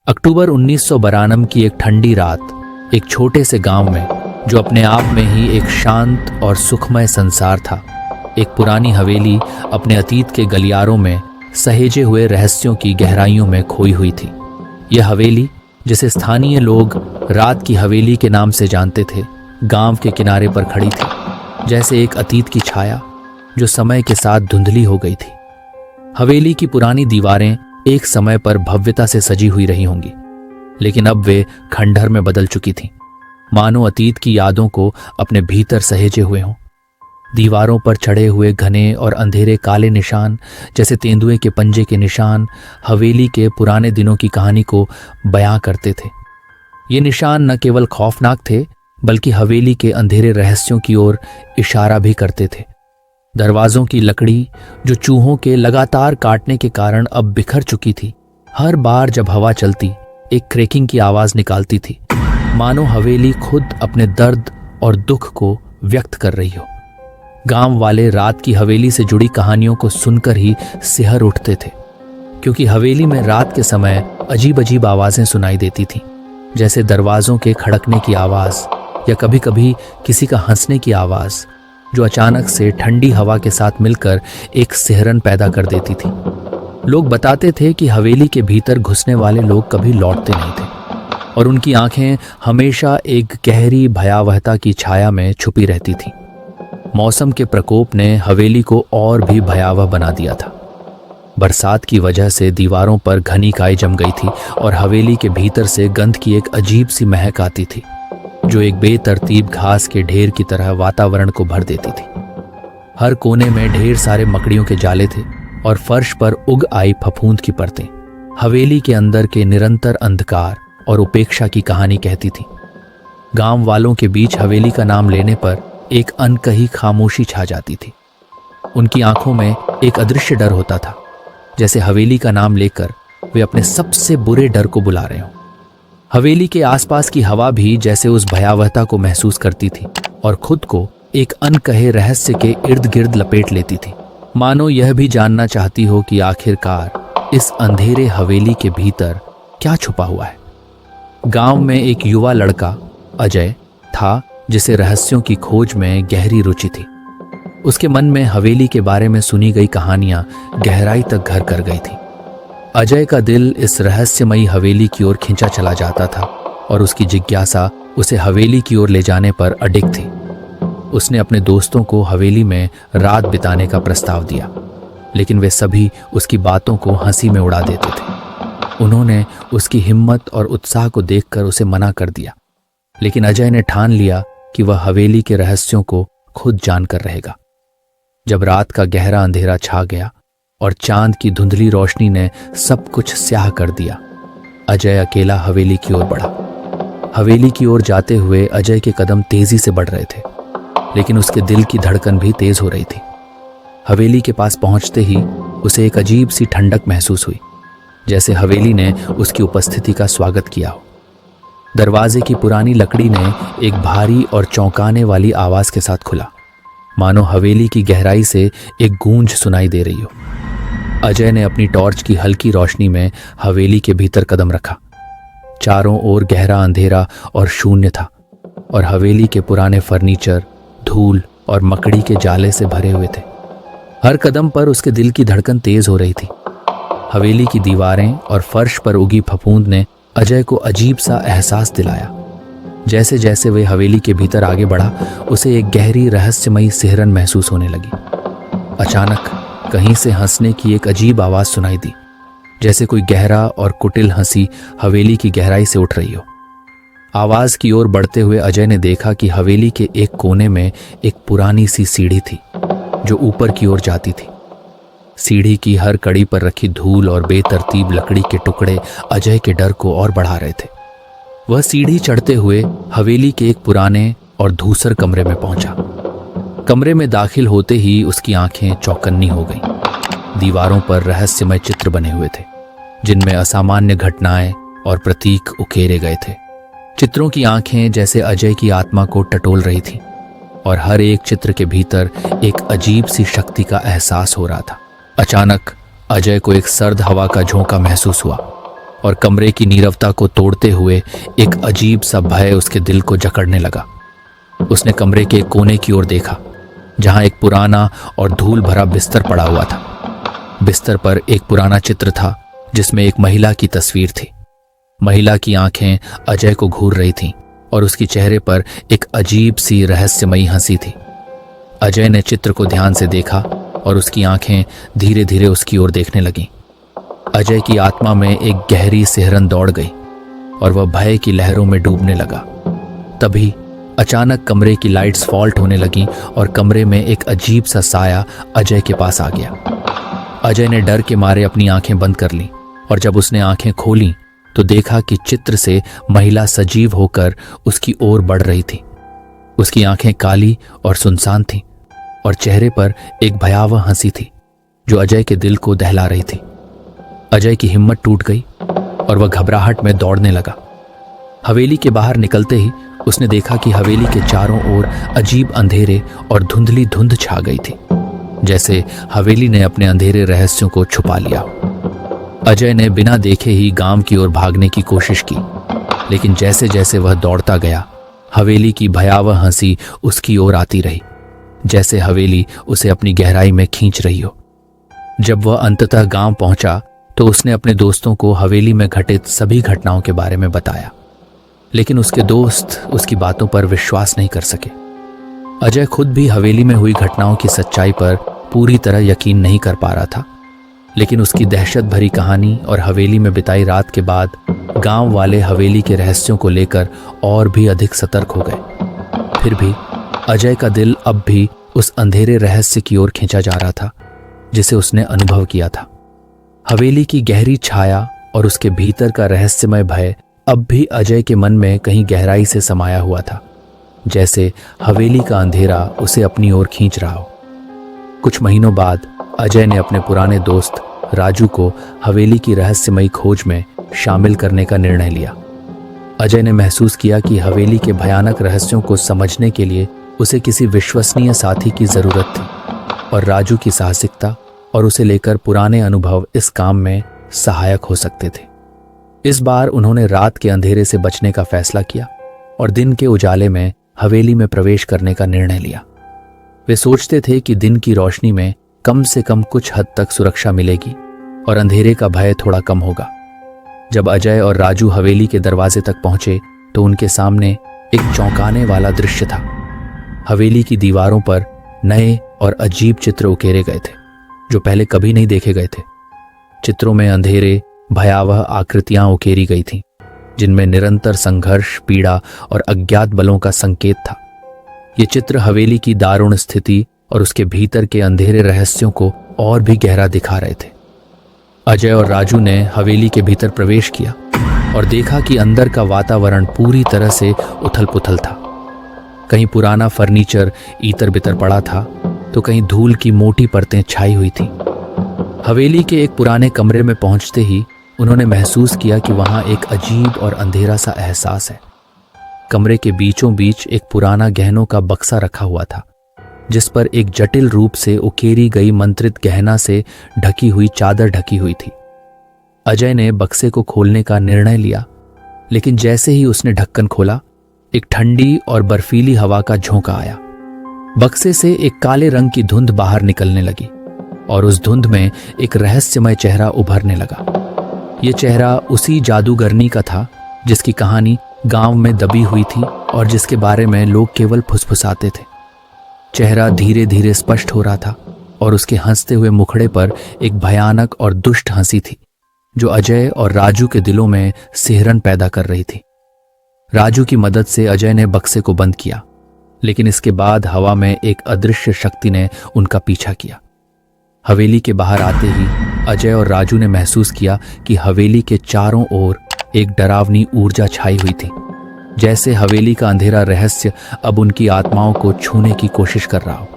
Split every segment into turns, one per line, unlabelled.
अक्टूबर 1992 की एक ठंडी रात एक छोटे से गांव में, जो अपने आप में ही एक शांत और सुखमय संसार था, एक पुरानी हवेली अपने अतीत के गलियारों में सहेजे हुए रहस्यों की गहराइयों में खोई हुई थी। यह हवेली, जिसे स्थानीय लोग रात की हवेली के नाम से जानते थे, गांव के किनारे पर खड़ी थी, जैसे एक अतीत की छाया जो समय के साथ धुंधली हो गई थी। हवेली की पुरानी दीवारें एक समय पर भव्यता से सजी हुई रही होंगी, लेकिन अब वे खंडहर में बदल चुकी थीं, मानो अतीत की यादों को अपने भीतर सहेजे हुए हों। दीवारों पर चढ़े हुए घने और अंधेरे काले निशान, जैसे तेंदुए के पंजे के निशान, हवेली के पुराने दिनों की कहानी को बयां करते थे। ये निशान न केवल खौफनाक थे, बल्कि हवेली के अंधेरे रहस्यों की ओर इशारा भी करते थे। दरवाजों की लकड़ी, जो चूहों के लगातार काटने के कारण अब बिखर चुकी थी, हर बार जब हवा चलती एक क्रैकिंग की आवाज निकालती थी, मानो हवेली खुद अपने दर्द और दुख को व्यक्त कर रही हो। गांव वाले रात की हवेली से जुड़ी कहानियों को सुनकर ही सिहर उठते थे, क्योंकि हवेली में रात के समय अजीब अजीब आवाजें सुनाई देती थीं, जैसे दरवाजों के खड़कने की आवाज या कभी कभी किसी का हंसने की आवाज, जो अचानक से ठंडी हवा के साथ मिलकर एक सिहरन पैदा कर देती थी। लोग बताते थे कि हवेली के भीतर घुसने वाले लोग कभी लौटते नहीं थे और उनकी आंखें हमेशा एक गहरी भयावहता की छाया में छुपी रहती थीं। मौसम के प्रकोप ने हवेली को और भी भयावह बना दिया था। बरसात की वजह से दीवारों पर घनी काई जम गई थी और हवेली के भीतर से गंध की एक अजीब सी महक आती थी, जो एक बेतरतीब घास के ढेर की तरह वातावरण को भर देती थी। हर कोने में ढेर सारे मकड़ियों के जाले थे और फर्श पर उग आई फफूंद की परतें हवेली के अंदर के निरंतर अंधकार और उपेक्षा की कहानी कहती थी। गांव वालों के बीच हवेली का नाम लेने पर एक अनकही खामोशी छा जाती थी। उनकी आंखों में एक अदृश्य डर होता था, जैसे हवेली का नाम लेकर वे अपने सबसे बुरे डर को बुला रहे हों। हवेली के आसपास की हवा भी जैसे उस भयावहता को महसूस करती थी और खुद को एक अनकहे रहस्य के इर्द गिर्द लपेट लेती थी, मानो यह भी जानना चाहती हो कि आखिरकार इस अंधेरे हवेली के भीतर क्या छुपा हुआ है। गांव में एक युवा लड़का अजय था, जिसे रहस्यों की खोज में गहरी रुचि थी। उसके मन में हवेली के बारे में सुनी गई कहानियां गहराई तक घर कर गई थी। अजय का दिल इस रहस्यमयी हवेली की ओर खिंचा चला जाता था और उसकी जिज्ञासा उसे हवेली की ओर ले जाने पर अडिग थी। उसने अपने दोस्तों को हवेली में रात बिताने का प्रस्ताव दिया, लेकिन वे सभी उसकी बातों को हंसी में उड़ा देते थे। उन्होंने उसकी हिम्मत और उत्साह को देखकर उसे मना कर दिया, लेकिन अजय ने ठान लिया कि वह हवेली के रहस्यों को खुद जानकर रहेगा। जब रात का गहरा अंधेरा छा गया और चांद की धुंधली रोशनी ने सब कुछ स्याह कर दिया, अजय अकेला हवेली की ओर बढ़ा। हवेली की ओर जाते हुए अजय के कदम तेजी से बढ़ रहे थे, लेकिन उसके दिल की धड़कन भी तेज हो रही थी। हवेली के पास पहुंचते ही उसे एक अजीब सी ठंडक महसूस हुई, जैसे हवेली ने उसकी उपस्थिति का स्वागत किया हो। दरवाजे की पुरानी लकड़ी ने एक भारी और चौंकाने वाली आवाज के साथ खुला, मानो हवेली की गहराई से एक गूंज सुनाई दे रही हो। अजय ने अपनी टॉर्च की हल्की रोशनी में हवेली के भीतर कदम रखा। चारों ओर गहरा अंधेरा और शून्य था, और हवेली के पुराने फर्नीचर धूल और मकड़ी के जाले से भरे हुए थे। हर कदम पर उसके दिल की धड़कन तेज हो रही थी। हवेली की दीवारें और फर्श पर उगी फफूंद ने अजय को अजीब सा एहसास दिलाया। जैसे जैसे वे हवेली के भीतर आगे बढ़ा, उसे एक गहरी रहस्यमयी सिहरन महसूस होने लगी। अचानक कहीं से हंसने की एक अजीब आवाज सुनाई दी, जैसे कोई गहरा और कुटिल हंसी हवेली की गहराई से उठ रही हो। आवाज की ओर बढ़ते हुए अजय ने देखा कि हवेली के एक कोने में एक पुरानी सी सीढ़ी थी, जो ऊपर की ओर जाती थी। सीढ़ी की हर कड़ी पर रखी धूल और बेतरतीब लकड़ी के टुकड़े अजय के डर को और बढ़ा रहे थे। वह सीढ़ी चढ़ते हुए हवेली के एक पुराने और धूसर कमरे में पहुंचा। कमरे में दाखिल होते ही उसकी आंखें चौकन्नी हो गईं। दीवारों पर रहस्यमय चित्र बने हुए थे, जिनमें असामान्य घटनाएं और प्रतीक उकेरे गए थे। चित्रों की आंखें जैसे अजय की आत्मा को टटोल रही थीं, और हर एक चित्र के भीतर एक अजीब सी शक्ति का एहसास हो रहा था। अचानक अजय को एक सर्द हवा का झोंका महसूस हुआ। और कमरे की नीरवता को तोड़ते हुए एक अजीब सा भय उसके दिल को जकड़ने लगा। उसने कमरे के कोने की ओर देखा, जहां एक पुराना और धूल भरा बिस्तर पड़ा हुआ था। बिस्तर पर एक पुराना चित्र था जिसमें एक महिला की तस्वीर थी। महिला की आंखें अजय को घूर रही थीं और उसके चेहरे पर एक अजीब सी रहस्यमयी हंसी थी। अजय ने चित्र को ध्यान से देखा और उसकी आंखें धीरे धीरे उसकी ओर देखने लगीं। अजय की आत्मा में एक गहरी सिहरन दौड़ गई और वह भय की लहरों में डूबने लगा। तभी अचानक कमरे की लाइट्स फॉल्ट होने लगीं और कमरे में एक अजीब सा साया अजय के पास आ गया। अजय ने डर के मारे अपनी आंखें बंद कर लीं और जब उसने आंखें खोलीं तो देखा कि चित्र से महिला सजीव होकर उसकी ओर बढ़ रही थी। उसकी आंखें काली और सुनसान थीं और चेहरे पर एक भयावह हंसी थी जो अजय के दिल को दहला रही थी। अजय की हिम्मत टूट गई और वह घबराहट में दौड़ने लगा। हवेली के बाहर निकलते ही उसने देखा कि हवेली के चारों ओर अजीब अंधेरे और धुंधली धुंध छा गई थी, जैसे हवेली ने अपने अंधेरे रहस्यों को छुपा लिया। अजय ने बिना देखे ही गांव की ओर भागने की कोशिश की, लेकिन जैसे जैसे वह दौड़ता गया, हवेली की भयावह हंसी उसकी ओर आती रही, जैसे हवेली उसे अपनी गहराई में खींच रही हो। जब वह अंततः गांव पहुंचा तो उसने अपने दोस्तों को हवेली में घटित सभी घटनाओं के बारे में बताया, लेकिन उसके दोस्त उसकी बातों पर विश्वास नहीं कर सके। अजय खुद भी हवेली में हुई घटनाओं की सच्चाई पर पूरी तरह यकीन नहीं कर पा रहा था, लेकिन उसकी दहशत भरी कहानी और हवेली में बिताई रात के बाद गांव वाले हवेली के रहस्यों को लेकर और भी अधिक सतर्क हो गए। फिर भी अजय का दिल अब भी उस अंधेरे रहस्य की ओर खींचा जा रहा था जिसे उसने अनुभव किया था। हवेली की गहरी छाया और उसके भीतर का रहस्यमय भय अब भी अजय के मन में कहीं गहराई से समाया हुआ था, जैसे हवेली का अंधेरा उसे अपनी ओर खींच रहा हो। कुछ महीनों बाद अजय ने अपने पुराने दोस्त राजू को हवेली की रहस्यमयी खोज में शामिल करने का निर्णय लिया। अजय ने महसूस किया कि हवेली के भयानक रहस्यों को समझने के लिए उसे किसी विश्वसनीय साथी की जरूरत थी, और राजू की साहसिकता और उसे लेकर पुराने अनुभव इस काम में सहायक हो सकते थे। इस बार उन्होंने रात के अंधेरे से बचने का फैसला किया और दिन के उजाले में हवेली में प्रवेश करने का निर्णय लिया। वे सोचते थे कि दिन की रोशनी में कम से कम कुछ हद तक सुरक्षा मिलेगी और अंधेरे का भय थोड़ा कम होगा। जब अजय और राजू हवेली के दरवाजे तक पहुंचे तो उनके सामने एक चौंकाने वाला दृश्य था। हवेली की दीवारों पर नए और अजीब चित्र उकेरे गए थे जो पहले कभी नहीं देखे गए थे। चित्रों में अंधेरे भयावह आकृतियां उकेरी गई थीं, जिनमें निरंतर संघर्ष, पीड़ा और अज्ञात बलों का संकेत था। ये चित्र हवेली की दारुण स्थिति और उसके भीतर के अंधेरे रहस्यों को और भी गहरा दिखा रहे थे। अजय और राजू ने हवेली के भीतर प्रवेश किया और देखा कि अंदर का वातावरण पूरी तरह से उथल पुथल था। कहीं पुराना फर्नीचर इतर बितर पड़ा था तो कहीं धूल की मोटी परतें छाई हुई थीं। हवेली के एक पुराने कमरे में पहुंचते ही उन्होंने महसूस किया कि वहां एक अजीब और अंधेरा सा एहसास है। कमरे के बीचों बीच एक पुराना गहनों का बक्सा रखा हुआ था, जिस पर एक जटिल रूप से उकेरी गई मंत्रित गहना से ढकी हुई चादर ढकी हुई थी। अजय ने बक्से को खोलने का निर्णय लिया, लेकिन जैसे ही उसने ढक्कन खोला, एक ठंडी और बर्फीली हवा का झोंका आया। बक्से से एक काले रंग की धुंध बाहर निकलने लगी और उस धुंध में एक रहस्यमय चेहरा उभरने लगा। यह चेहरा उसी जादूगरनी का था जिसकी कहानी गांव में दबी हुई थी और जिसके बारे में लोग केवल फुसफुसाते थे। चेहरा धीरे धीरे स्पष्ट हो रहा था और उसके हंसते हुए मुखड़े पर एक भयानक और दुष्ट हंसी थी जो अजय और राजू के दिलों में सिहरन पैदा कर रही थी। राजू की मदद से अजय ने बक्से को बंद किया, लेकिन इसके बाद हवा में एक अदृश्य शक्ति ने उनका पीछा किया। हवेली के बाहर आते ही अजय और राजू ने महसूस किया कि हवेली के चारों ओर एक डरावनी ऊर्जा छाई हुई थी, जैसे हवेली का अंधेरा रहस्य अब उनकी आत्माओं को छूने की कोशिश कर रहा हो।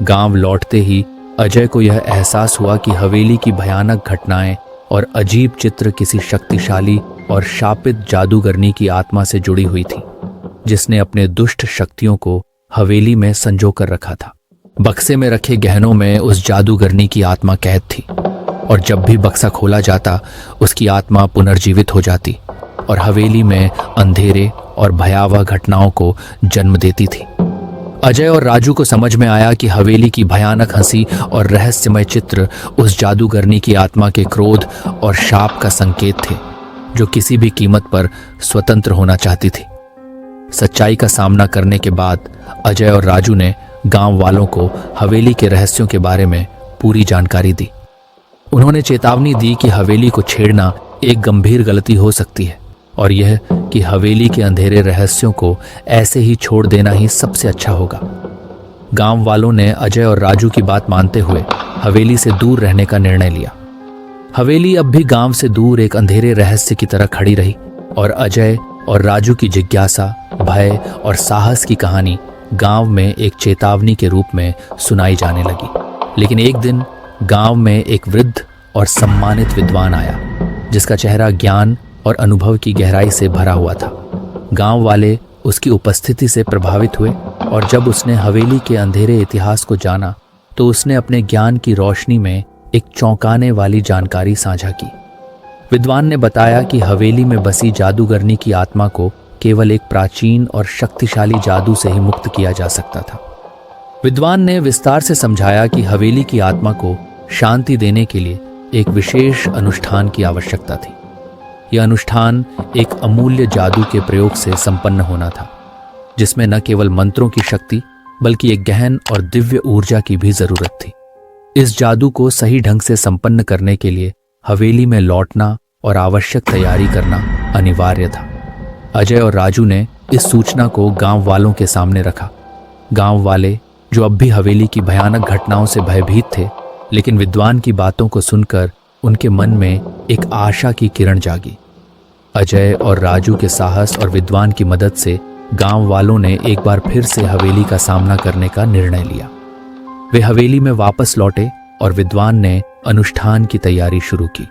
गांव लौटते ही अजय को यह एहसास हुआ कि हवेली की भयानक घटनाएं और अजीब चित्र किसी शक्तिशाली और शापित जादूगरनी की आत्मा से जुड़ी हुई थी, जिसने अपने दुष्ट शक्तियों को हवेली में संजो कर रखा था। बक्से में रखे गहनों में उस जादूगरनी की आत्मा कैद थी और जब भी बक्सा खोला जाता उसकी आत्मा पुनर्जीवित हो जाती और हवेली में अंधेरे और भयावह घटनाओं को जन्म देती थी। अजय और राजू को समझ में आया कि हवेली की भयानक हंसी और रहस्यमय चित्र उस जादूगरनी की आत्मा के क्रोध और शाप का संकेत थे, जो किसी भी कीमत पर स्वतंत्र होना चाहती थी। सच्चाई का सामना करने के बाद अजय और राजू ने गांव वालों को हवेली के रहस्यों के बारे में पूरी जानकारी दी। उन्होंने चेतावनी दी कि हवेली को छेड़ना एक गंभीर गलती हो सकती है और यह कि हवेली के अंधेरे रहस्यों को ऐसे ही छोड़ देना ही सबसे अच्छा होगा। गांव वालों ने अजय और राजू की बात मानते हुए हवेली से दूर रहने का निर्णय लिया। हवेली अब भी गांव से दूर एक अंधेरे रहस्य की तरह खड़ी रही और अजय और राजू की जिज्ञासा, भय और साहस की कहानी गांव में एक चेतावनी के रूप में सुनाई जाने लगी। लेकिन एक दिन गांव में एक वृद्ध और सम्मानित विद्वान आया, जिसका चेहरा ज्ञान और अनुभव की गहराई से भरा हुआ था। गांव वाले उसकी उपस्थिति से प्रभावित हुए और जब उसने हवेली के अंधेरे इतिहास को जाना तो उसने अपने ज्ञान की रोशनी में एक चौंकाने वाली जानकारी साझा की। विद्वान ने बताया कि हवेली में बसी जादूगरनी की आत्मा को केवल एक प्राचीन और शक्तिशाली जादू से ही मुक्त किया जा सकता था। विद्वान ने विस्तार से समझाया कि हवेली की आत्मा को शांति देने के लिए एक विशेष अनुष्ठान की आवश्यकता थी। यह अनुष्ठान एक अमूल्य जादू के प्रयोग से संपन्न होना था, जिसमें न केवल मंत्रों की शक्ति बल्कि एक गहन और दिव्य ऊर्जा की भी जरूरत थी। इस जादू को सही ढंग से संपन्न करने के लिए हवेली में लौटना और आवश्यक तैयारी करना अनिवार्य था। अजय और राजू ने इस सूचना को गांव वालों के सामने रखा। गांव वाले, जो अब भी हवेली की भयानक घटनाओं से भयभीत थे, लेकिन विद्वान की बातों को सुनकर उनके मन में एक आशा की किरण जागी। अजय और राजू के साहस और विद्वान की मदद से गांव वालों ने एक बार फिर से हवेली का सामना करने का निर्णय लिया। वे हवेली में वापस लौटे और विद्वान ने अनुष्ठान की तैयारी शुरू की।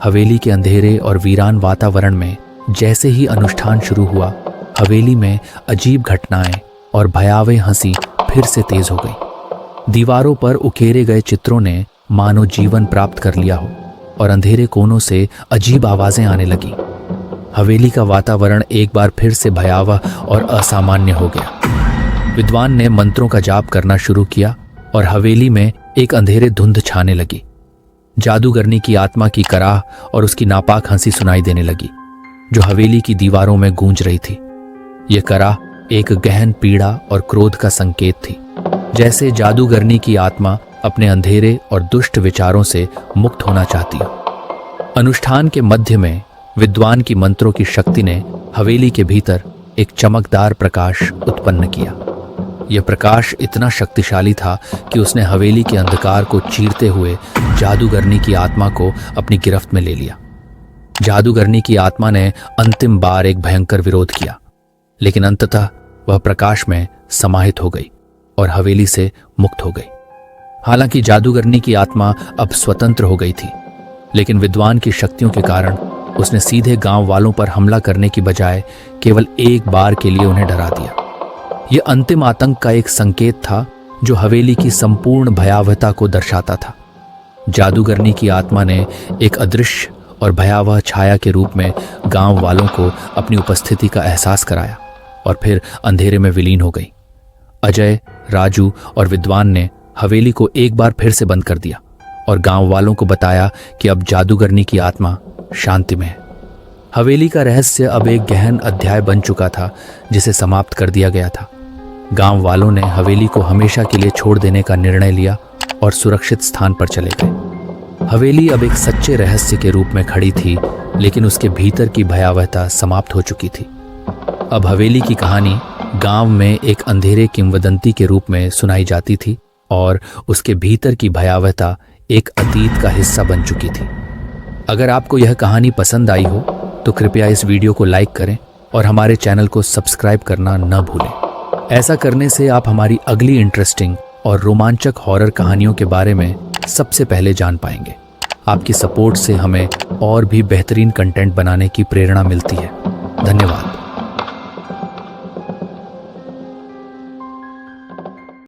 हवेली के अंधेरे और वीरान वातावरण में जैसे ही अनुष्ठान शुरू हुआ, हवेली में अजीब घटनाएं और भयावह हंसी फिर से तेज हो गई। दीवारों पर उकेरे गए चित्रों ने मानो जीवन प्राप्त कर लिया हो और अंधेरे कोनों से अजीब आवाजें आने लगी। हवेली का वातावरण एक बार फिर से भयावह और असामान्य हो गया। विद्वान ने मंत्रों का जाप करना शुरू किया और हवेली में एक अंधेरे धुंध छाने लगी। जादूगरनी की आत्मा की कराह और उसकी नापाक हंसी सुनाई देने लगी, जो हवेली की दीवारों में गूंज रही थी। यह कराह एक गहन पीड़ा और क्रोध का संकेत थी, जैसे जादूगरनी की आत्मा अपने अंधेरे और दुष्ट विचारों से मुक्त होना चाहती हो। अनुष्ठान के मध्य में विद्वान की मंत्रों की शक्ति ने हवेली के भीतर एक चमकदार प्रकाश उत्पन्न किया। यह प्रकाश इतना शक्तिशाली था कि उसने हवेली के अंधकार को चीरते हुए जादूगरनी की आत्मा को अपनी गिरफ्त में ले लिया। जादूगरनी की आत्मा ने अंतिम बार एक भयंकर विरोध किया, लेकिन अंततः वह प्रकाश में समाहित हो गई और हवेली से मुक्त हो गई। हालांकि जादूगरनी की आत्मा अब स्वतंत्र हो गई थी, लेकिन विद्वान की शक्तियों के कारण उसने सीधे गांव वालों पर हमला करने की बजाय केवल एक बार के लिए उन्हें डरा दिया। यह अंतिम आतंक का एक संकेत था, जो हवेली की संपूर्ण भयावहता को दर्शाता था। जादूगरनी की आत्मा ने एक अदृश्य और भयावह छाया के रूप में गांव वालों को अपनी उपस्थिति का एहसास कराया और फिर अंधेरे में विलीन हो गई। अजय, राजू और विद्वान ने हवेली को एक बार फिर से बंद कर दिया और गांव वालों को बताया कि अब जादूगरनी की आत्मा शांति में है। हवेली का रहस्य अब एक गहन अध्याय बन चुका था, जिसे समाप्त कर दिया गया था। गांव वालों ने हवेली को हमेशा के लिए छोड़ देने का निर्णय लिया और सुरक्षित स्थान पर चले गए। हवेली अब एक सच्चे रहस्य के रूप में खड़ी थी, लेकिन उसके भीतर की भयावहता समाप्त हो चुकी थी। अब हवेली की कहानी गांव में एक अंधेरे किंवदंती के रूप में सुनाई जाती थी और उसके भीतर की भयावहता एक अतीत का हिस्सा बन चुकी थी। अगर आपको यह कहानी पसंद आई हो तो कृपया इस वीडियो को लाइक करें और हमारे चैनल को सब्सक्राइब करना न भूलें। ऐसा करने से आप हमारी अगली इंटरेस्टिंग और रोमांचक हॉरर कहानियों के बारे में सबसे पहले जान पाएंगे। आपकी सपोर्ट से हमें और भी बेहतरीन कंटेंट बनाने की प्रेरणा मिलती है। धन्यवाद।